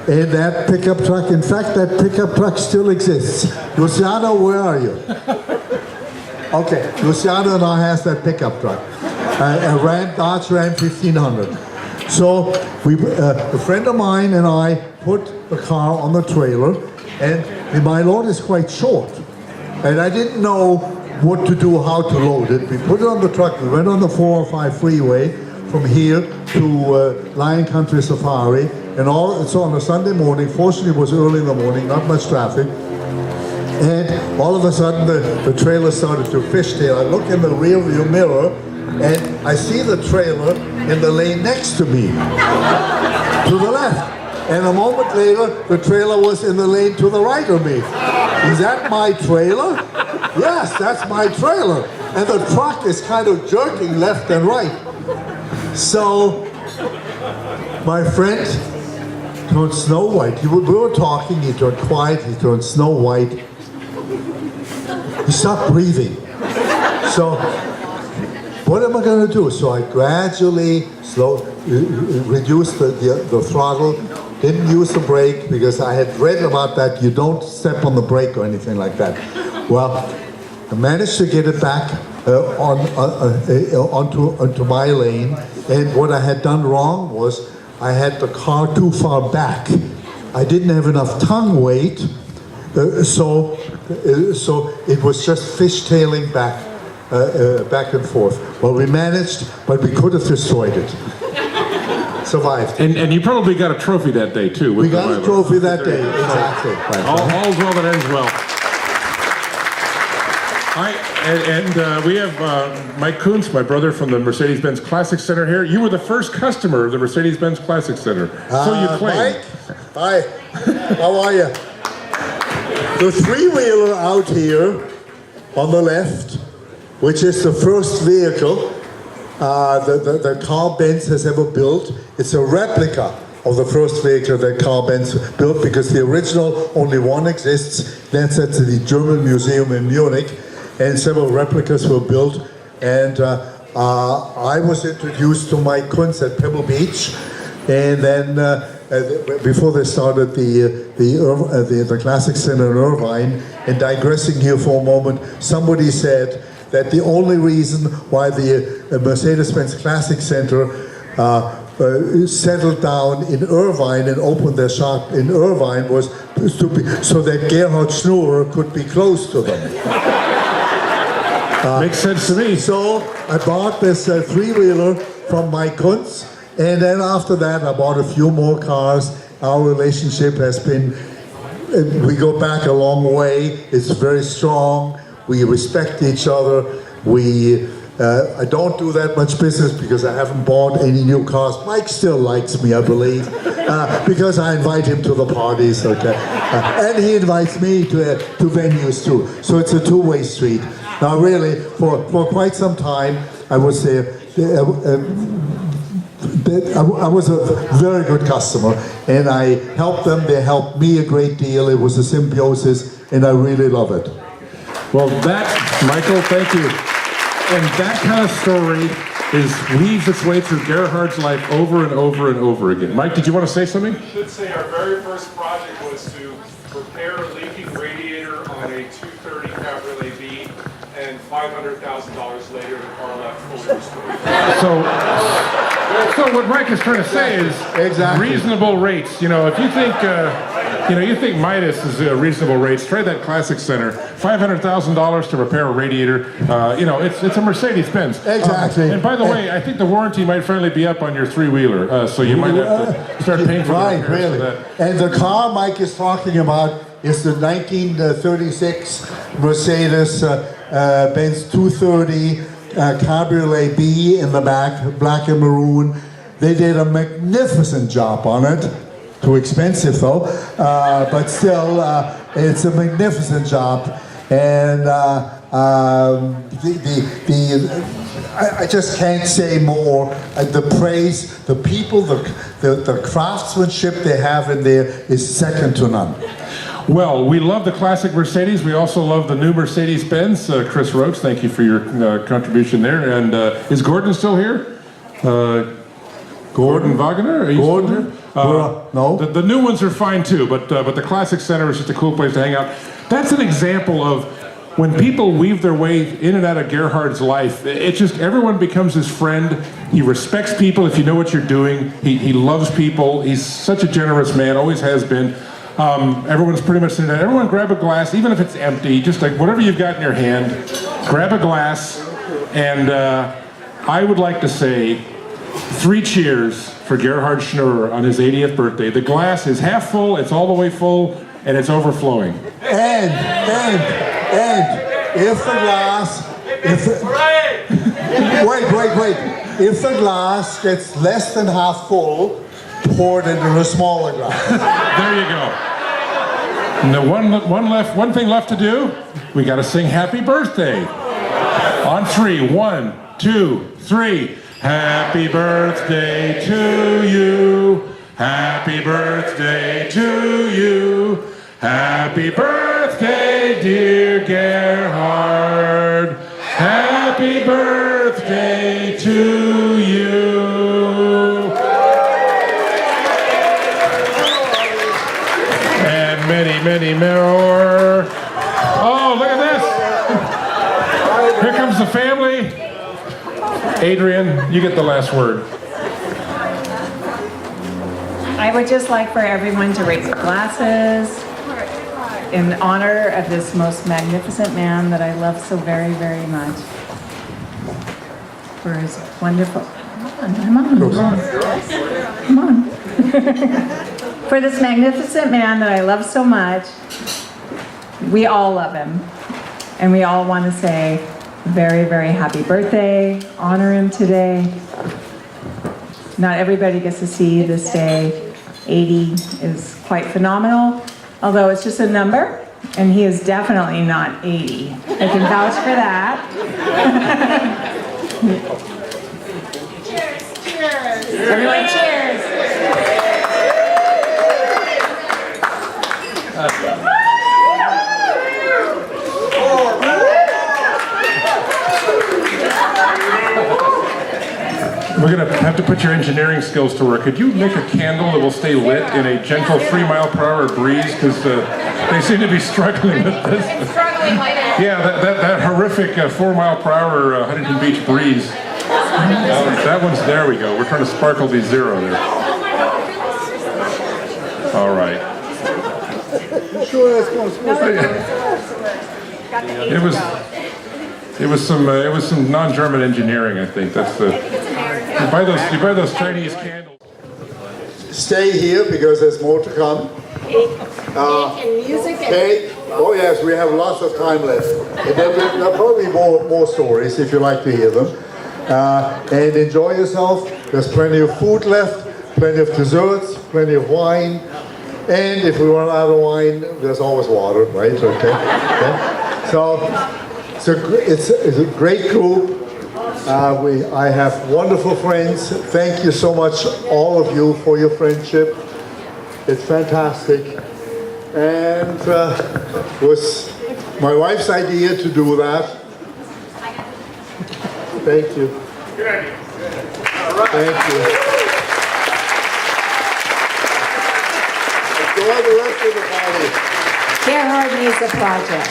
in that pickup truck. In fact, that pickup truck still exists. Luciano, where are you? Okay, Luciano now has that pickup truck, a Dodge Ram 1500. So a friend of mine and I put the car on the trailer, and my load is quite short. And I didn't know what to do, how to load it. We put it on the truck, we went on the 405 freeway from here to Lion Country Safari, and so on a Sunday morning. Fortunately, it was early in the morning, not much traffic. And all of a sudden, the trailer started to fishtail. I look in the rear view mirror, and I see the trailer in the lane next to me, to the left. And a moment later, the trailer was in the lane to the right of me. Is that my trailer? Yes, that's my trailer. And the truck is kind of jerking left and right. So, my friend turned Snow White. We were talking, he turned quiet, he turned Snow White. He stopped breathing. So, what am I going to do? So I gradually reduced the throttle, didn't use the brake because I had read about that. You don't step on the brake or anything like that. Well, I managed to get it back onto my lane, and what I had done wrong was I had the car too far back. I didn't have enough tongue weight, so it was just fishtailing back and forth. Well, we managed, but we could have destroyed it. Survived. And you probably got a trophy that day too. We got a trophy that day, exactly. All's well that ends well. We have Mike Kuntz, my brother from the Mercedes-Benz Classic Center here. You were the first customer of the Mercedes-Benz Classic Center. So you claim. Mike, hi, how are you? The three-wheeler out here on the left, which is the first vehicle that Carl Benz has ever built. It's a replica of the first vehicle that Carl Benz built, because the original, only one exists. That's at the German Museum in Munich, and several replicas were built. And I was introduced to Mike Kuntz at Pebble Beach, and then before they started the Classic Center in Irvine. And digressing here for a moment, somebody said that the only reason why the Mercedes-Benz Classic Center settled down in Irvine and opened their shop in Irvine was so that Gerhard Schnurr could be close to them. Makes sense to me. So I bought this three-wheeler from Mike Kuntz, and then after that I bought a few more cars. Our relationship has been, we go back a long way. It's very strong. We respect each other. I don't do that much business because I haven't bought any new cars. Mike still likes me, I believe, because I invite him to the parties, okay? And he invites me to venues too. So it's a two-way street. Now really, for quite some time, I was there. I was a very good customer, and I helped them. They helped me a great deal. It was a symbiosis, and I really love it. Well, Michael, thank you. And that kind of story weaves its way through Gerhard's life over and over and over again. Mike, did you want to say something? I should say our very first project was to repair a leaking radiator on a 230 Cabriolet B, and $500,000 later the car left fully restored. So what Mike is trying to say is exactly reasonable rates. You know, if you think you think Midas is reasonable rates, try that Classic Center. $500,000 to repair a radiator. It's a Mercedes-Benz. Exactly. And by the way, I think the warranty might finally be up on your three-wheeler, so you might have to start paying for right, really. For that. And the car Mike is talking about is the 1936 Mercedes Benz 230 Cabriolet B in the back, black and maroon. They did a magnificent job on it. Too expensive though, but still, it's a magnificent job. And I just can't say more. The praise, the people, the craftsmanship they have in there is second to none. Well, we love the classic Mercedes. We also love the new Mercedes-Benz. Chris Roach, thank you for your contribution there. And is Gordon still here? Gordon Wagner, are you still here? No? The new ones are fine too, but the Classic Center is just a cool place to hang out. That's an example of when people weave their way in and out of Gerhard's life, it's just everyone becomes his friend. He respects people if you know what you're doing. He loves people. He's such a generous man, always has been. Everyone's pretty much sitting down. Everyone grab a glass, even if it's empty, just like whatever you've got in your hand, grab a glass. And I would like to say 3 cheers for Gerhard Schnurrer on his 80th birthday. The glass is half full, it's all the way full, and it's overflowing. And if the glass, wait. If the glass gets less than half full, pour it into a smaller glass. There you go. And the one thing left to do, we got to sing Happy Birthday. On 3, 1, 2, 3. Happy birthday to you. Happy birthday to you. Happy birthday, dear Gerhard. Happy birthday to you. And many more. Oh, look at this. Here comes the family. Adrian, you get the last word. I would just like for everyone to raise their glasses in honor of this most magnificent man that I love so very, very much. For his wonderful... Come on. For this magnificent man that I love so much. We all love him. And we all want to say very, very happy birthday. Honor him today. Not everybody gets to see this day. 80 is quite phenomenal, although it's just a number, and he is definitely not 80. I can vouch for that. Cheers! Everyone cheers! We're going to have to put your engineering skills to work. Could you make a candle that will stay lit in a gentle 3-mile-per-hour breeze? Because they seem to be struggling with this. It's struggling like that. Yeah, that horrific 4-mile-per-hour Huntington Beach breeze. That one's, there we go. We're trying to sparkle the 0 there. All right. It was some non-German engineering, I think. That's the. You buy those Chinese candles. Stay here because there's more to come. And music and Cake. Oh yes, we have lots of time left. And there'll probably be more stories if you like to hear them. And enjoy yourself. There's plenty of food left, plenty of desserts, plenty of wine. And if we run out of wine, there's always water, right? Okay. So it's a great group. I have wonderful friends. Thank you so much, all of you, for your friendship. It's fantastic. And it was my wife's idea to do that. Thank you. Thank you. Enjoy the rest of the party. Gerhard needs a project.